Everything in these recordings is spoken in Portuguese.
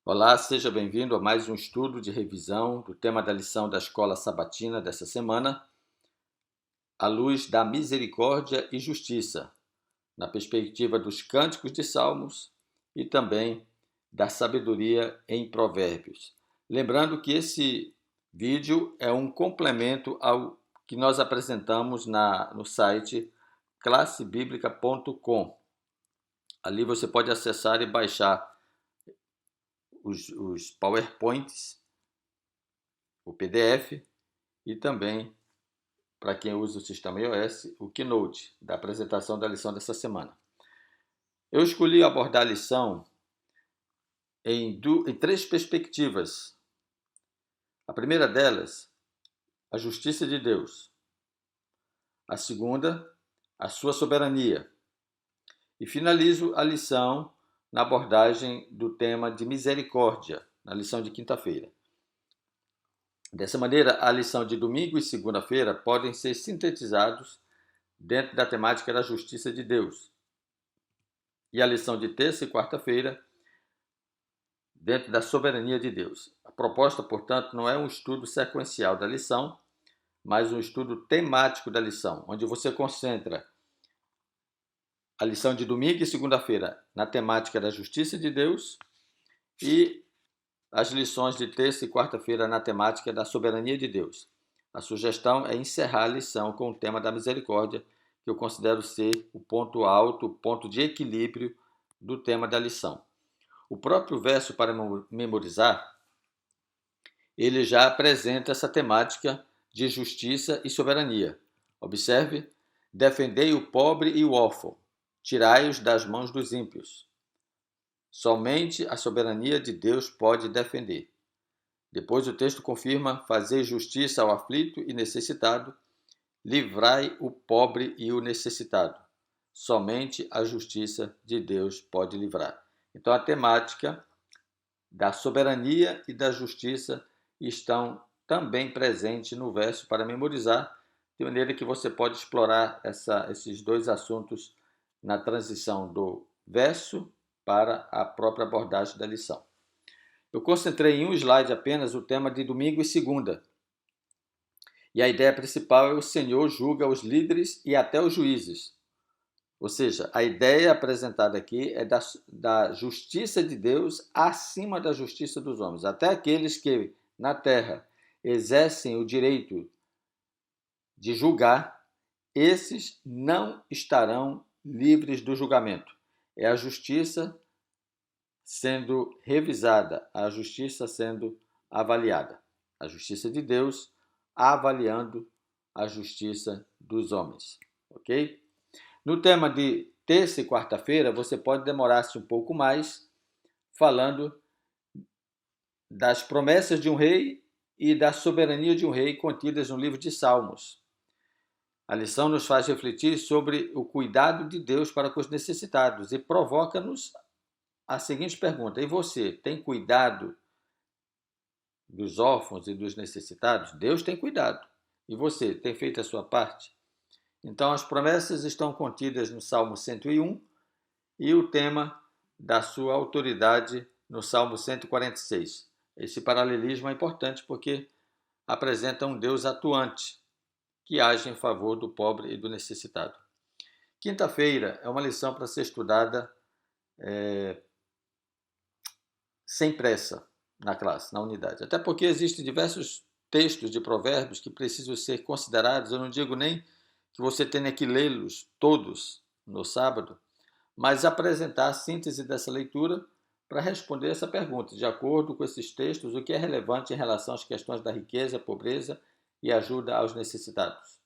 Olá, seja bem-vindo a mais um estudo de revisão do tema da lição da Escola Sabatina dessa semana, à luz da misericórdia e justiça, na perspectiva dos cânticos de Salmos e também da sabedoria em Provérbios. Lembrando que esse vídeo é um complemento ao que nós apresentamos no site classebiblica.com. Ali você pode acessar e baixar os PowerPoints, o PDF e também, para quem usa o sistema iOS, o Keynote, da apresentação da lição dessa semana. Eu escolhi abordar a lição em três perspectivas. A primeira delas, a justiça de Deus. A segunda, a sua soberania. E finalizo a lição na abordagem do tema de misericórdia, na lição de quinta-feira. Dessa maneira, a lição de domingo e segunda-feira podem ser sintetizados dentro da temática da justiça de Deus. E a lição de terça e quarta-feira dentro da soberania de Deus. A proposta, portanto, não é um estudo sequencial da lição, mas um estudo temático da lição, onde você concentra a lição de domingo e segunda-feira na temática da justiça de Deus e as lições de terça e quarta-feira na temática da soberania de Deus. A sugestão é encerrar a lição com o tema da misericórdia, que eu considero ser o ponto alto, o ponto de equilíbrio do tema da lição. O próprio verso para memorizar, ele já apresenta essa temática de justiça e soberania. Observe: defendei o pobre e o órfão, tirai-os das mãos dos ímpios. Somente a soberania de Deus pode defender. Depois o texto confirma: fazei justiça ao aflito e necessitado, livrai o pobre e o necessitado. Somente a justiça de Deus pode livrar. Então a temática da soberania e da justiça estão também presentes no verso para memorizar, de maneira que você pode explorar esses dois assuntos na transição do verso para a própria abordagem da lição. Eu concentrei em um slide apenas o tema de domingo e segunda. E a ideia principal é o Senhor julga os líderes e até os juízes. Ou seja, a ideia apresentada aqui é da justiça de Deus acima da justiça dos homens. Até aqueles que na terra exercem o direito de julgar, esses não estarão livres do julgamento. É a justiça sendo revisada, a justiça sendo avaliada. A justiça de Deus avaliando a justiça dos homens. Ok? No tema de terça e quarta-feira, você pode demorar-se um pouco mais falando das promessas de um rei e da soberania de um rei contidas no livro de Salmos. A lição nos faz refletir sobre o cuidado de Deus para com os necessitados e provoca-nos a seguinte pergunta: e você tem cuidado dos órfãos e dos necessitados? Deus tem cuidado. E você tem feito a sua parte? Então, as promessas estão contidas no Salmo 101 e o tema da sua autoridade no Salmo 146. Esse paralelismo é importante porque apresenta um Deus atuante que age em favor do pobre e do necessitado. Quinta-feira é uma lição para ser estudada sem pressa na classe, na unidade. Até porque existem diversos textos de provérbios que precisam ser considerados. Eu não digo nem que você tenha que lê-los todos no sábado, mas apresentar a síntese dessa leitura para responder essa pergunta, de acordo com esses textos, o que é relevante em relação às questões da riqueza, pobreza e ajuda aos necessitados.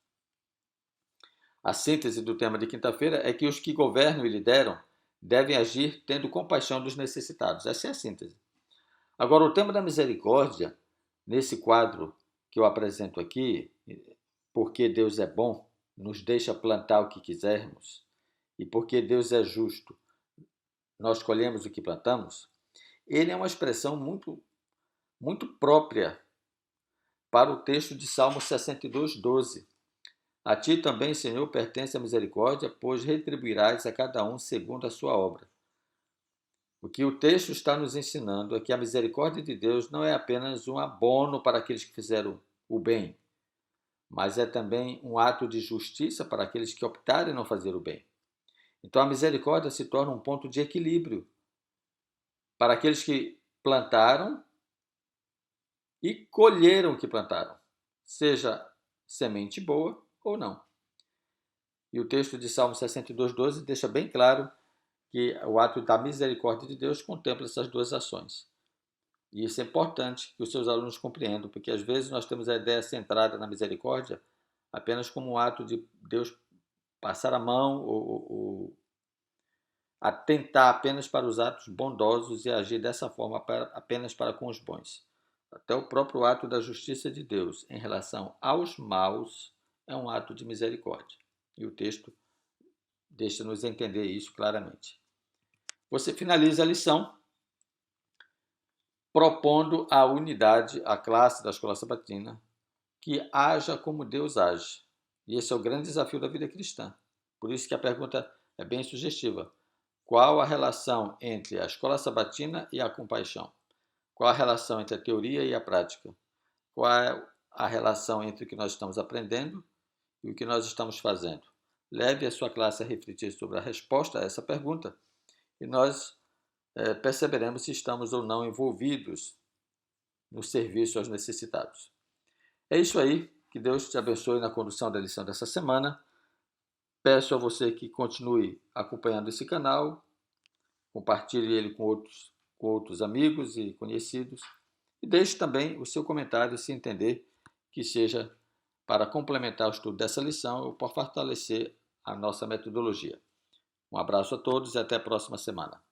A síntese do tema de quinta-feira é que os que governam e lideram devem agir tendo compaixão dos necessitados. Essa é a síntese. Agora, o tema da misericórdia, nesse quadro que eu apresento aqui, porque Deus é bom, nos deixa plantar o que quisermos, e porque Deus é justo, nós colhemos o que plantamos, ele é uma expressão muito, muito própria para o texto de Salmo 62, 12. A ti também, Senhor, pertence a misericórdia, pois retribuirás a cada um segundo a sua obra. O que o texto está nos ensinando é que a misericórdia de Deus não é apenas um abono para aqueles que fizeram o bem, mas é também um ato de justiça para aqueles que optarem não fazer o bem. Então a misericórdia se torna um ponto de equilíbrio para aqueles que plantaram e colheram o que plantaram, seja semente boa ou não. E o texto de Salmo 62:12 deixa bem claro que o ato da misericórdia de Deus contempla essas duas ações. E isso é importante que os seus alunos compreendam, porque às vezes nós temos a ideia centrada na misericórdia apenas como um ato de Deus passar a mão ou atentar apenas para os atos bondosos e agir dessa forma apenas para com os bons. Até o próprio ato da justiça de Deus em relação aos maus é um ato de misericórdia. E o texto deixa-nos entender isso claramente. Você finaliza a lição propondo à unidade, à classe da Escola Sabatina, que haja como Deus age. E esse é o grande desafio da vida cristã. Por isso que a pergunta é bem sugestiva. Qual a relação entre a Escola Sabatina e a compaixão? Qual a relação entre a teoria e a prática? Qual é a relação entre o que nós estamos aprendendo e o que nós estamos fazendo? Leve a sua classe a refletir sobre a resposta a essa pergunta e nós perceberemos se estamos ou não envolvidos no serviço aos necessitados. É isso aí. Que Deus te abençoe na condução da lição dessa semana. Peço a você que continue acompanhando esse canal, compartilhe ele com outros amigos e conhecidos e deixe também o seu comentário se entender que seja para complementar o estudo dessa lição ou para fortalecer a nossa metodologia. Um abraço a todos e até a próxima semana.